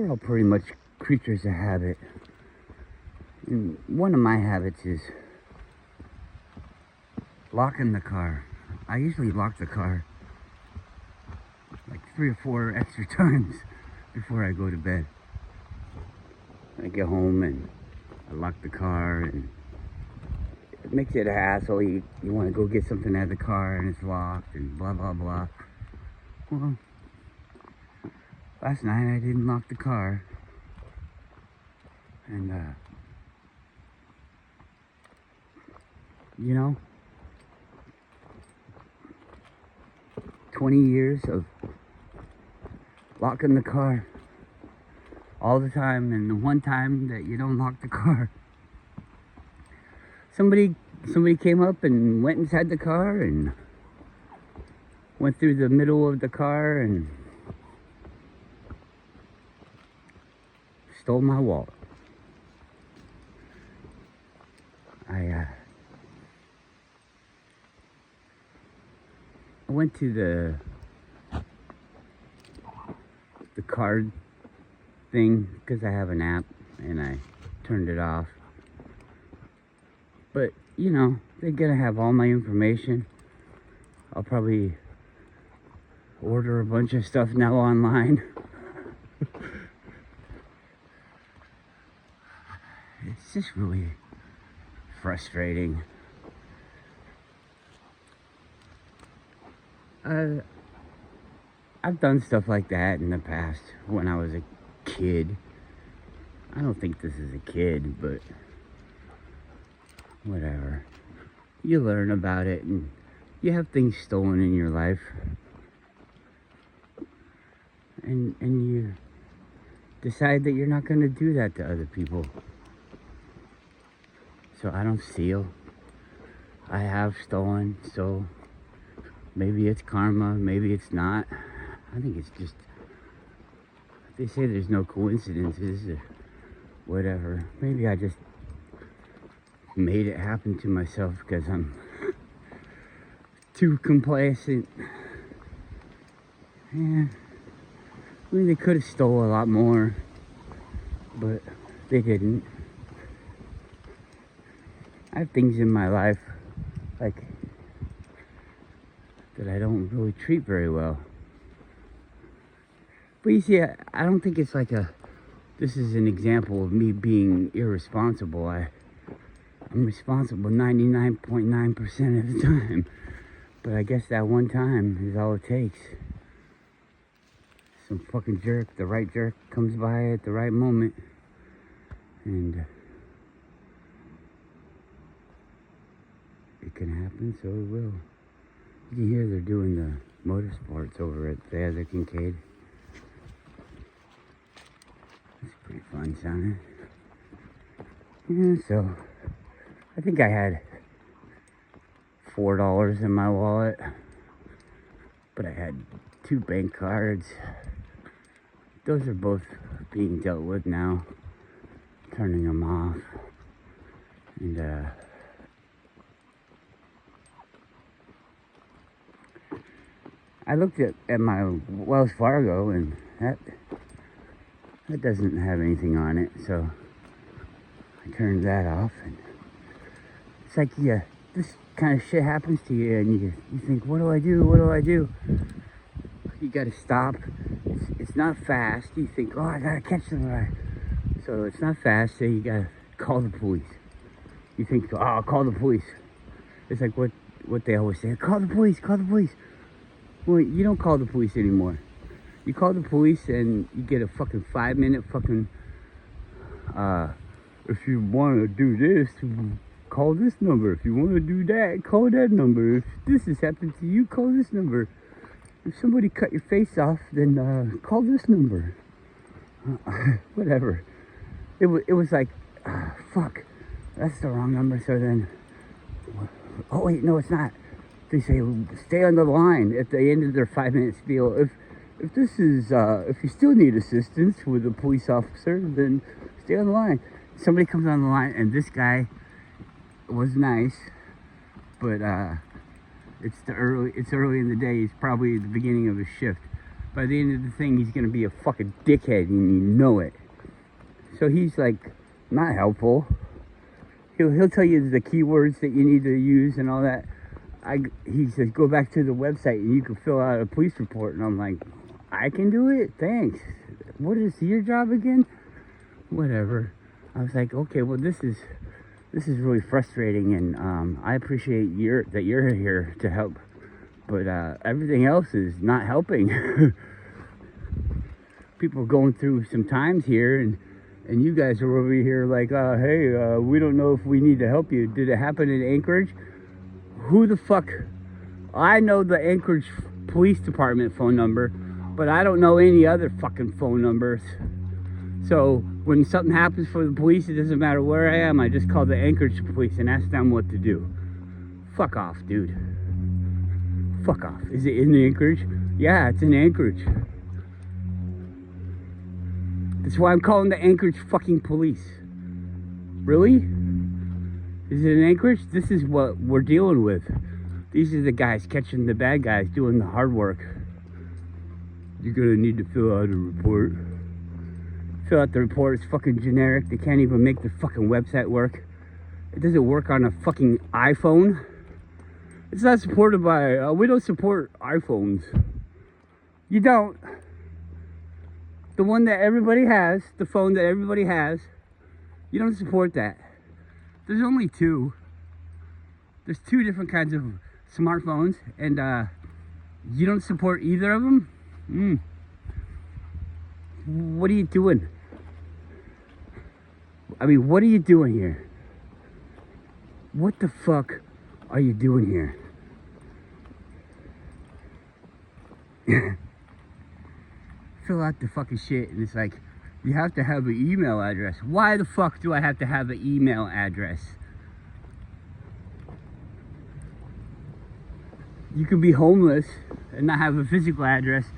we're all pretty much creatures of habit. And one of my habits is locking the car. I usually lock the car like 3 or 4 extra times before I go to bed. I get home and I lock the car, and it makes it a hassle. You want to go get something out of the car and it's locked and blah blah blah. Well, last night I didn't lock the car, and you know, 20 years of locking the car all the time, and the one time that you don't lock the car, somebody came up and went inside the car and went through the middle of the car and stole my wallet. I went to the card thing because I have an app, and I turned it off. But you know, they're gonna have all my information. I'll probably order a bunch of stuff now online. It's just really frustrating. I've done stuff like that in the past when I was a kid. I don't think this is a kid, but whatever. You learn about it, and you have things stolen in your life, and you decide that you're not going to do that to other people. So I don't steal. I have stolen, so maybe it's karma, maybe it's not. I think it's just, they say there's no coincidences or whatever. Maybe I just made it happen to myself because I'm too complacent. Yeah, I mean, they could have stole a lot more, but they didn't. I have things in my life, like, that I don't really treat very well. But you see, I don't think it's like this is an example of me being irresponsible. I'm responsible 99.9% of the time. But I guess that one time is all it takes. Some fucking jerk, the right jerk, comes by at the right moment. And it can happen, so it will. You can hear they're doing the motorsports over at the other Kincaid. It's pretty fun sounding. Yeah, so I think I had $4 in my wallet, but I had 2 bank cards. Those are both being dealt with now, turning them off. And I looked at my Wells Fargo, and that doesn't have anything on it, so I turned that off. And it's like, yeah, this kind of shit happens to you, and you think, what do I do? What do I do? You gotta stop. It's not fast. You think, oh, I gotta catch them right. So it's not fast, so you gotta call the police. You think, oh, I'll call the police. It's like what they always say, call the police, call the police. Well, you don't call the police anymore. You call the police and you get a fucking 5-minute fucking, if you want to do this, call this number. If you want to do that, call that number. If this has happened to you, call this number. If somebody cut your face off, then call this number. Whatever. It was like, fuck, that's the wrong number. So then, oh wait, no, it's not. They say, stay on the line at the end of their 5-minute spiel. If this is, if you still need assistance with a police officer, then stay on the line. Somebody comes on the line, and this guy was nice, but it's early in the day. He's probably at the beginning of his shift. by the end of the thing, he's gonna be a fucking dickhead and you know it. So he's like, not helpful. He'll tell you the keywords that you need to use and all that. He says, go back to the website and you can fill out a police report. And I'm like, I can do it? Thanks. What is your job again? Whatever. I was like, okay, well, this is really frustrating, and I appreciate that you're here to help, but everything else is not helping. People are going through some times here, and you guys are over here like, hey, we don't know if we need to help you. Did it happen in Anchorage? Who the fuck? I know the Anchorage Police Department phone number, but I don't know any other fucking phone numbers. So when something happens for the police, it doesn't matter where I am. I just call the Anchorage police and ask them what to do. Fuck off, dude. Fuck off. Is it in Anchorage? Yeah, it's in Anchorage. That's why I'm calling the Anchorage fucking police. Really? Is it in Anchorage? This is what we're dealing with. These are the guys catching the bad guys, doing the hard work. You're gonna need to fill out a report. Fill out the report. It's fucking generic. They can't even make the fucking website work. It doesn't work on a fucking iPhone. It's not supported by, we don't support iPhones. You don't. The one that everybody has, the phone that everybody has, you don't support that. There's only two. There's two different kinds of smartphones, and you don't support either of them? What are you doing? I mean, what are you doing here? What the fuck are you doing here? Fill out the fucking shit, and it's like, you have to have an email address. Why the fuck do I have to have an email address? You can be homeless and not have a physical address,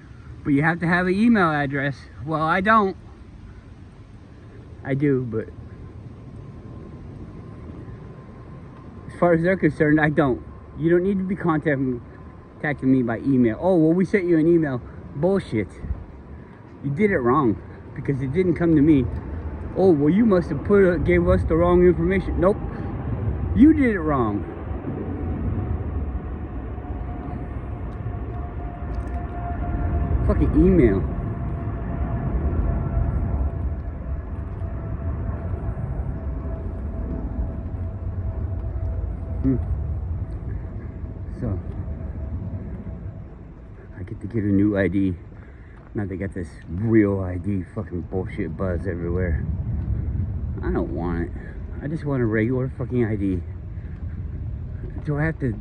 but you have to have an email address. Well, I don't. I do, but as far as they're concerned, I don't. You don't need to be contacting me by email. Oh, well, we sent you an email. Bullshit. You did it wrong because it didn't come to me. Oh, well, you must have gave us the wrong information. Nope. You did it wrong. Fucking email. So I get to get a new ID. Now they got this real ID fucking bullshit buzz everywhere. I don't want it. I just want a regular fucking ID. Do I have to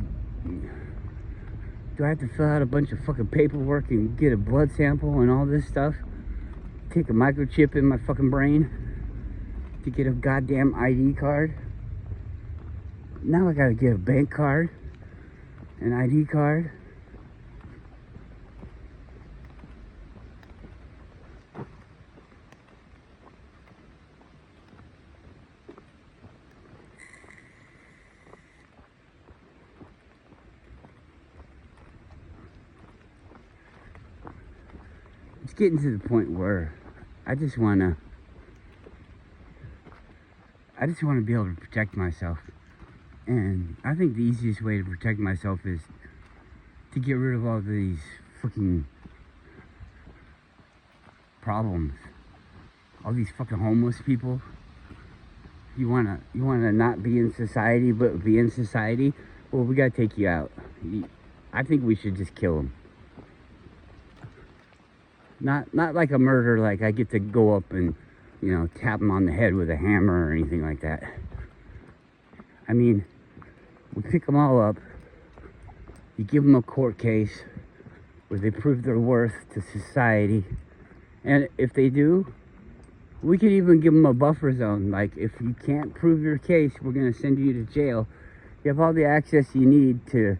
fill out a bunch of fucking paperwork and get a blood sample and all this stuff? Take a microchip in my fucking brain to get a goddamn ID card? Now I gotta get a bank card, an ID card. It's getting to the point where I just wanna be able to protect myself. And I think the easiest way to protect myself is to get rid of all these fucking problems. All these fucking homeless people. You wanna not be in society, but be in society? Well, we gotta take you out. I think we should just kill them. Not like a murder, like I get to go up and, you know, tap them on the head with a hammer or anything like that. I mean, we pick them all up, you give them a court case where they prove their worth to society, and if they do, we could even give them a buffer zone. Like, if you can't prove your case, we're going to send you to jail. You have all the access you need to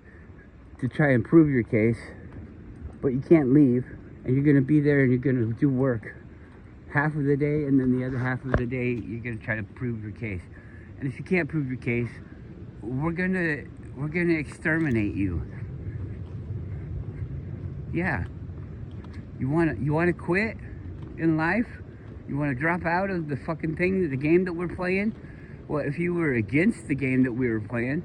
try and prove your case, but you can't leave, and you're going to be there and you're going to do work half of the day, and then the other half of the day you're going to try to prove your case. And if you can't prove your case, we're gonna exterminate you. Yeah, You wanna quit in life? You wanna drop out of the fucking thing, the game that we're playing? Well, if you were against the game that we were playing,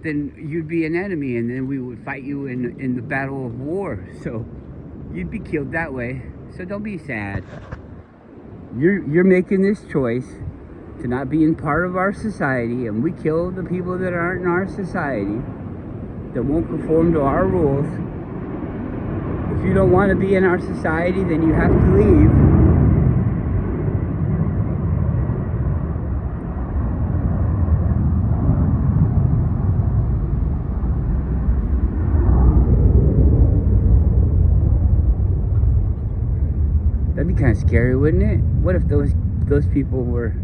then you'd be an enemy, and then we would fight you in the battle of war. So you'd be killed that way. So don't be sad. You're making this choice to not be in part of our society, and we kill the people that aren't in our society, that won't conform to our rules. If you don't want to be in our society, then you have to leave. That'd be kind of scary, wouldn't it? What if those people were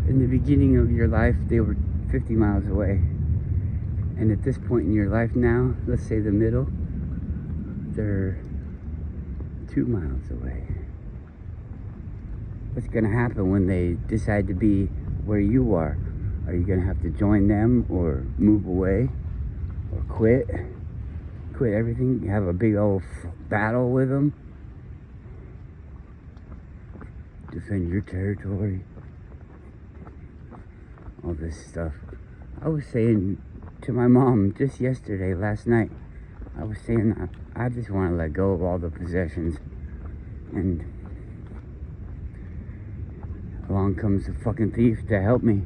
in the beginning of your life, they were 50 miles away, and at this point in your life now, let's say the middle, they're 2 miles away. What's gonna happen when they decide to be where you are? Are you gonna have to join them, or move away, or quit everything, have a big old battle with them, defend your territory, all this stuff? I was saying to my mom just last night, I was saying I just want to let go of all the possessions, and along comes the fucking thief to help me.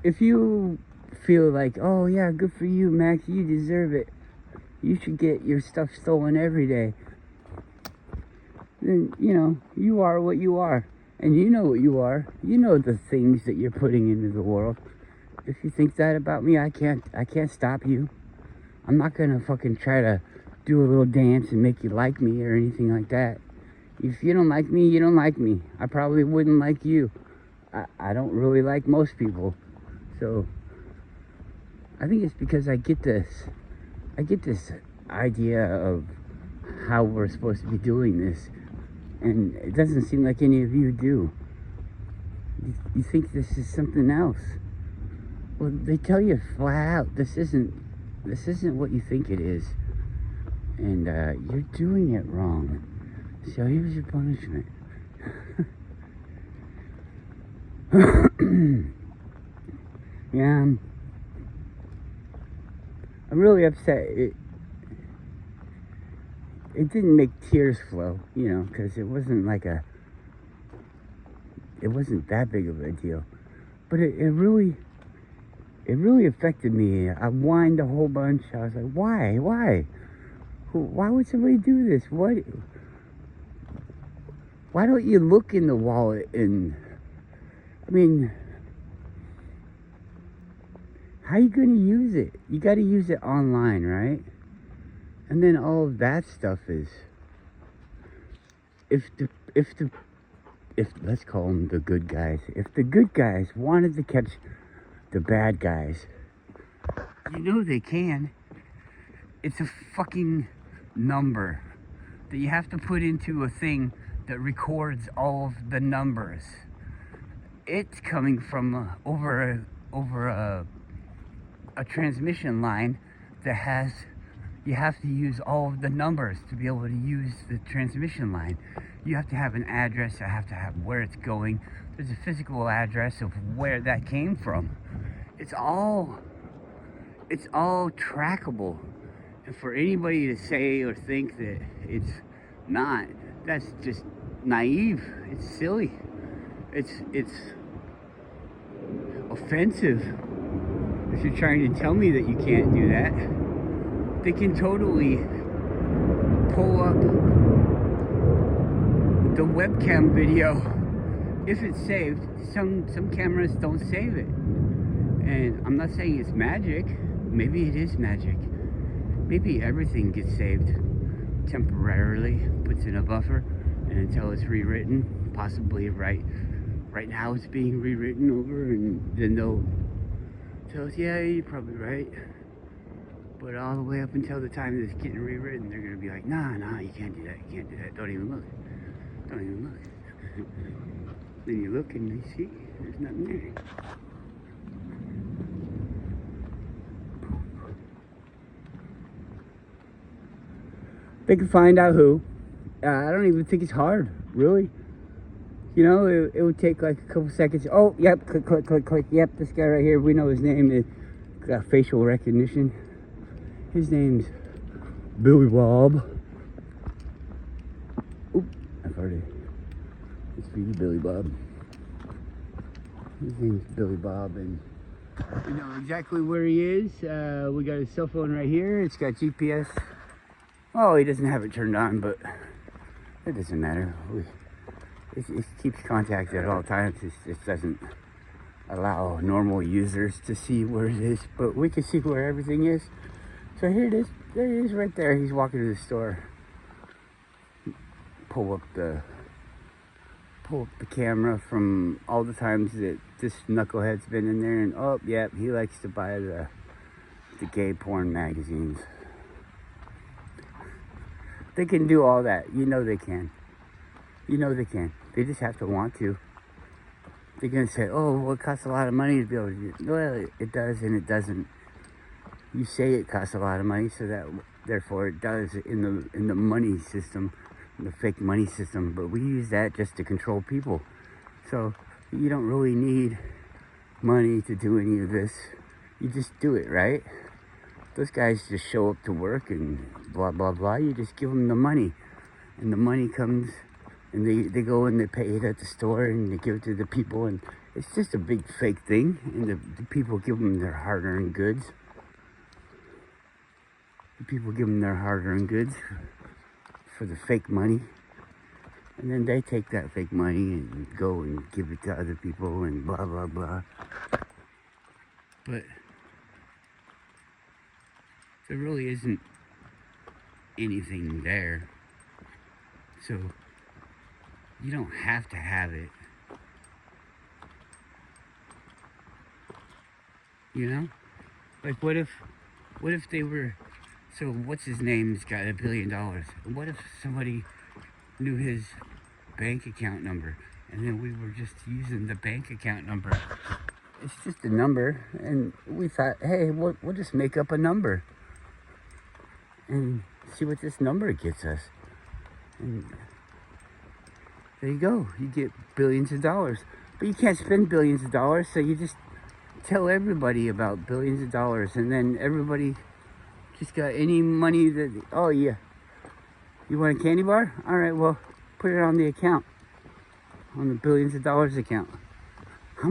If you feel like, oh yeah, good for you, Max, you deserve it, you should get your stuff stolen every day, then, you know, you are what you are. And you know what you are. You know the things that you're putting into the world. If you think that about me, I can't stop you. I'm not gonna fucking try to do a little dance and make you like me or anything like that. If you don't like me, you don't like me. I probably wouldn't like you. I don't really like most people. So I think it's because I get this idea of how we're supposed to be doing this, and it doesn't seem like any of you do. You think this is something else. Well, they tell you flat out, this isn't what you think it is, and you're doing it wrong. So here's your punishment. Yeah, I'm really upset. It didn't make tears flow, you know, because it wasn't that big of a deal. But it really affected me. I whined a whole bunch. I was like, why? Why would somebody do this? Why don't you look in the wallet? And I mean, how are you going to use it? You got to use it online, right? And then all of that stuff is, if let's call them the good guys. If the good guys wanted to catch the bad guys, you know they can. It's a fucking number that you have to put into a thing that records all of the numbers. It's coming from over a transmission line that has, you have to use all of the numbers to be able to use the transmission line. You have to have an address, I have to have where it's going. There's a physical address of where that came from. It's all trackable. And for anybody to say or think that it's not, that's just naive. It's silly. It's offensive. If you're trying to tell me that you can't do that, they can totally pull up the webcam video if it's saved. Some cameras don't save it, and I'm not saying it's magic. Maybe it is magic. Maybe everything gets saved temporarily, puts in a buffer, and until it's rewritten, possibly right now it's being rewritten over, and then they'll tell us, yeah, you're probably right. But all the way up until the time that it's getting rewritten, they're gonna be like, nah, you can't do that, don't even look. Then you look and you see, there's nothing there. They can find out who. I don't even think it's hard, really. You know, it would take like a couple seconds. Oh, yep, click, click, click, click. Yep, this guy right here, we know his name. It got facial recognition. His name's Billy Bob. Oop, I've heard it. It's for you, Billy Bob. His name's Billy Bob, and we know exactly where he is. We got his cell phone right here. It's got GPS. Oh, he doesn't have it turned on, but it doesn't matter. It keeps contact at all times. It doesn't allow normal users to see where it is, but we can see where everything is. So here it is. There he is right there. He's walking to the store. Pull up the camera from all the times that this knucklehead's been in there, and oh, yep, he likes to buy the gay porn magazines. They can do all that. You know they can. You know they can. They just have to want to. They're gonna say, "Oh, well, it costs a lot of money to be able to do it." Well, it does and it doesn't. You say it costs a lot of money, so that therefore it does in the money system, the fake money system. But we use that just to control people. So you don't really need money to do any of this. You just do it, right? Those guys just show up to work and blah, blah, blah. You just give them the money. And the money comes, and they go and they pay it at the store, and they give it to the people. And it's just a big fake thing. And the people give them their hard-earned goods. The people give them their hard-earned goods for the fake money. And then they take that fake money and go and give it to other people and blah, blah, blah. But there really isn't anything there. So you don't have to have it. You know? Like what if they were, so what's his name's got $1 billion. What if somebody knew his bank account number and then we were just using the bank account number? It's just a number, and we thought, hey, we'll just make up a number and see what this number gets us. And there you go. You get billions of dollars. But you can't spend billions of dollars, so you just tell everybody about billions of dollars, and then everybody just got any money that, oh yeah, you want a candy bar? All right, well, put it on the account, on the billions of dollars account. How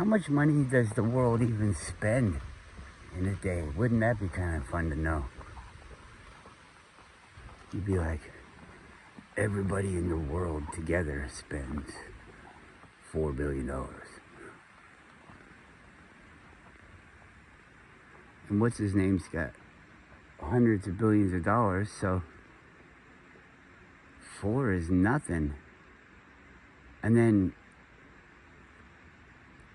much money does the world even spend in a day? Wouldn't that be kind of fun to know? You'd be like, everybody in the world together spends $4 billion. And what's his name's got hundreds of billions of dollars, so 4 is nothing. And then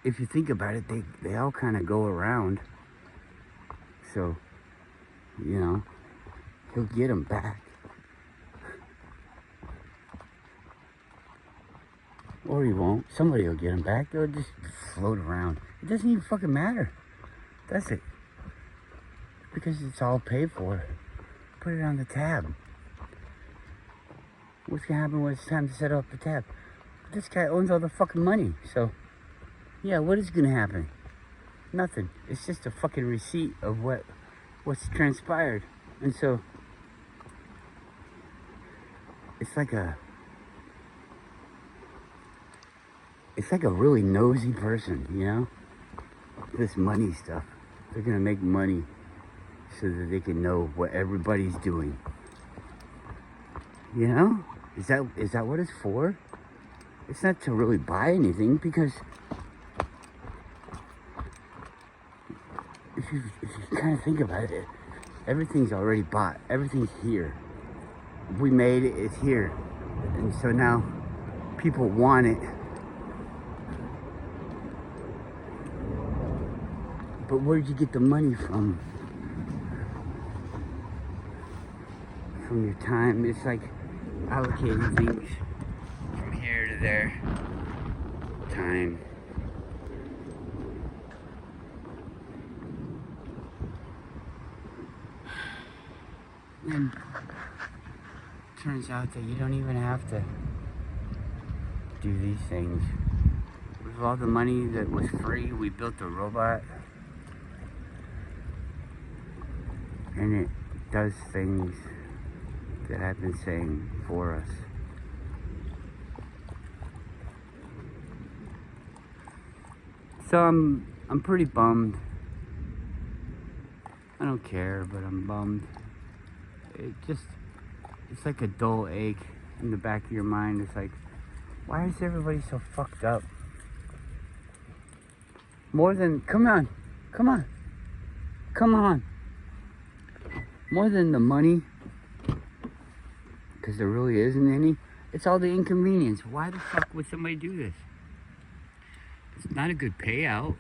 if you think about it, they all kind of go around. So, you know, he'll get them back. Or he won't. Somebody will get them back. They'll just float around. It doesn't even fucking matter, does it? Because it's all paid for. Put it on the tab. What's gonna happen when it's time to set up the tab? This guy owns all the fucking money, so yeah, what is gonna happen? Nothing. It's just a fucking receipt of what's transpired. And so it's like a really nosy person, you know? This money stuff. They're gonna make money so that they can know what everybody's doing. You know? Is that what it's for? It's not to really buy anything, because if you kind of think about it, everything's already bought. Everything's here. We made it, it's here. And so now people want it. But where'd you get the money from? From your time. It's like allocating things from here to there. Time. And turns out that you don't even have to do these things. With all the money that was free, we built a robot. And it does things that I've been saying for us. So I'm pretty bummed. I don't care, but I'm bummed. It's like a dull ache in the back of your mind. It's like, why is everybody so fucked up? More than, come on. More than the money, because there really isn't any, it's all the inconvenience. Why the fuck would somebody do this? It's not a good payout.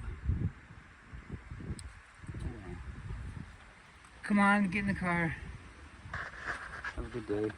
Come on, get in the car. Have a good day.